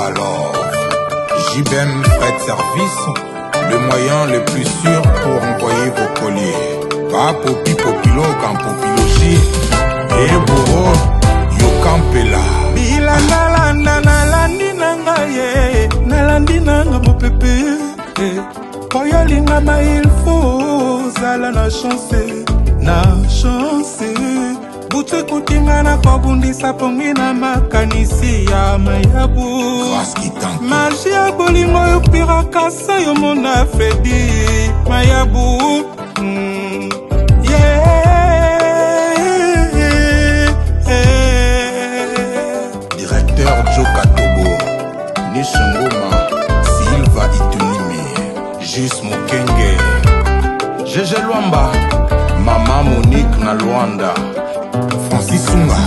alors JBM Freight Service, le moyen le plus sûr pour envoyer vos colis. Pas popi popilo quand popilogie et bourreau yo campela. Bila nalanda nalandi nanga ye, nalandi nanga mo pepe. Koyo lingama il faut zala na chance, na chance. Butu kutinga na kobundisa pongi na makanisi ya mayabu. Maji ya bolingo yo piraka sa yo mona Fredi mayabu. Directeur Joe Katobo, Nishongoma, Silva Itunimi, Jus Mokenge, Gégé Luamba, Mama Monique na Luanda, Francis Sunga,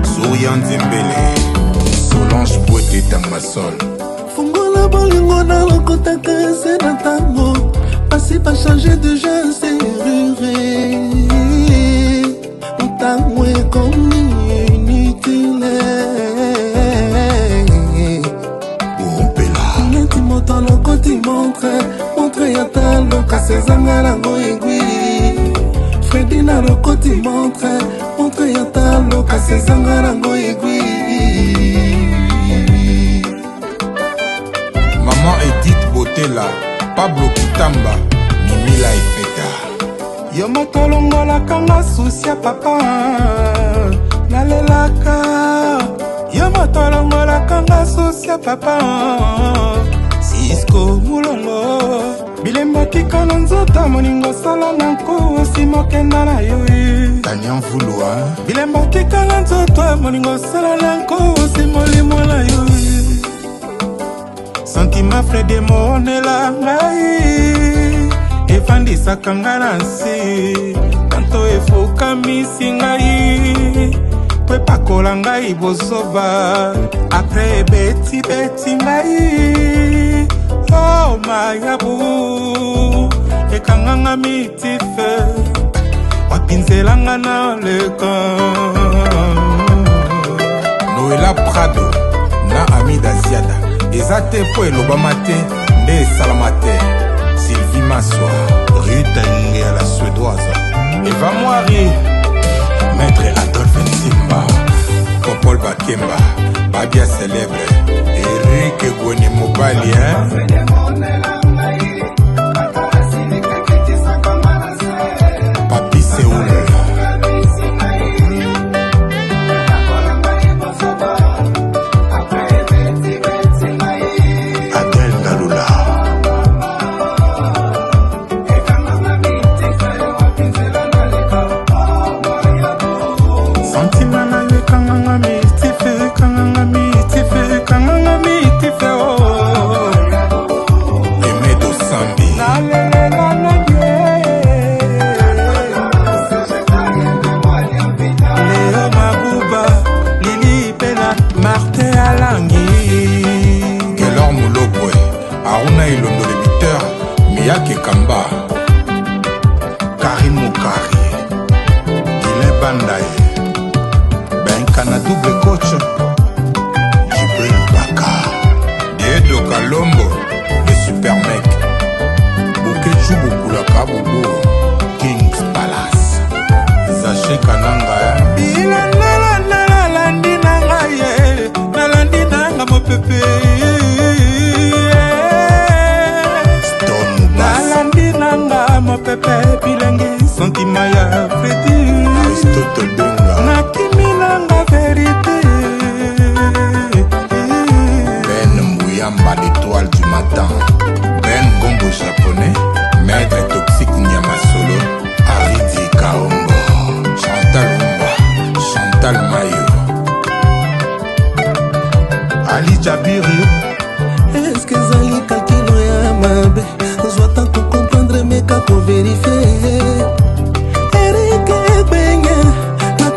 Sourian Zembele, Solange Boete Tangasol. Fungola bolingo na lokota kese na tango, pasi pa changer de genre serrure. Tango est comme inutile. L'intimo dans le côté montre yata le casse zangarango aiguille. Freddy na le côté montre yata le casse zangarango aiguille. Maman Edith Botela, Pablo Kitamba, Mimila Efeta. Yo motolongola kanga susia papa nalelaka. Yo motolongola kanga susia papa Cisco mulongo. Bilemba tika na nzota moningo sala na nko simokenda na yo. Tanyan Vouloa. Bilemba tika na nzota moningo sala na nko simolimo na yo. Sentiment Fredi monela ngai efandisa kanga na nsi, tanto efukamisi ngai kwe pakola ngai bozoba apre beti ngai. Oh mayabu ekanganga mitife wapinzelanga na leka. Noela Prado na Amida Ziada ezate po elobama te nde esalama te. Sylvie Massoa, Rita Inge à la suédoise, Eva Moiri, Maître Adolphe Nsimba, Popol Bakemba, Babia Célèbre, Eric Gwene Mobali, Papi Séoul, Adèle Galula. Miyake Kamba, Karim Moukari, Guilin Bandaye, Benkana double coach, Jibril Baka, Diedo Kalombo, le super mec, Bokechu Bokula Kabobo, King's Palace, Zaché Kananga. Bila nalandi nanga ye, nalandi nanga mo pepe. Mo pepe bilengi sentima ya Fredi Aristote Benga nakimi nanga vérité. Ben Mouyamba l'étoile du matin, Ben Gombo japonais, Maître Toxique Nyamasolo, Aridi Kaombo, Chantal Umba, Chantal Mayo, Ali Jabiri. Est-ce que Zali kakilo ya mabe Zwata ko comprendre meka ko vérifier. Eric Benya na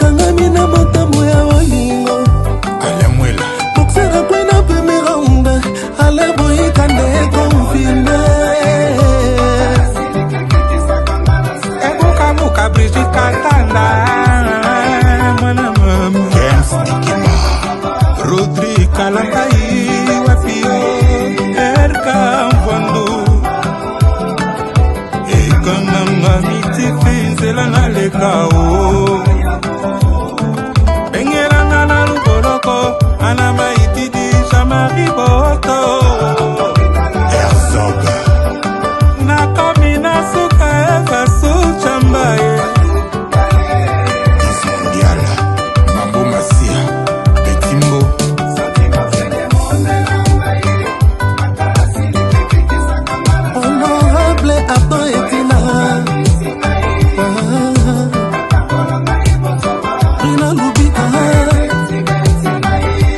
nanga naleka o bengelanga na luboloko ana maitidi jamari boto Herzog nakomi na suka eva suchambaye Mondial Mambo Masia Petimbo honorable Arthur Etina Ina Lubika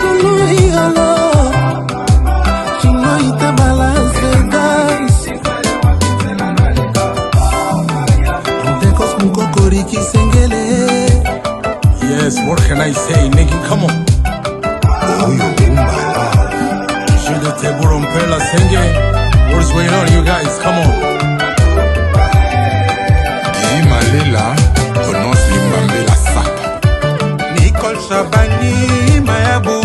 Kuluiolo Chinoite balance dance Tekos mukokori kisengele. yes what can I say nigga come on Oyo Umbala je de te la senge what's going on you guys come on Guy Malela prononce Limbambe la Sapa Nicole Chabani Mayabu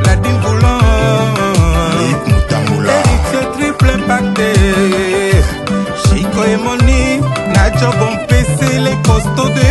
la Dimboulan Lip Mutamula Héritier triple impacté Chico et Moni Nadjo bon PC les costauds de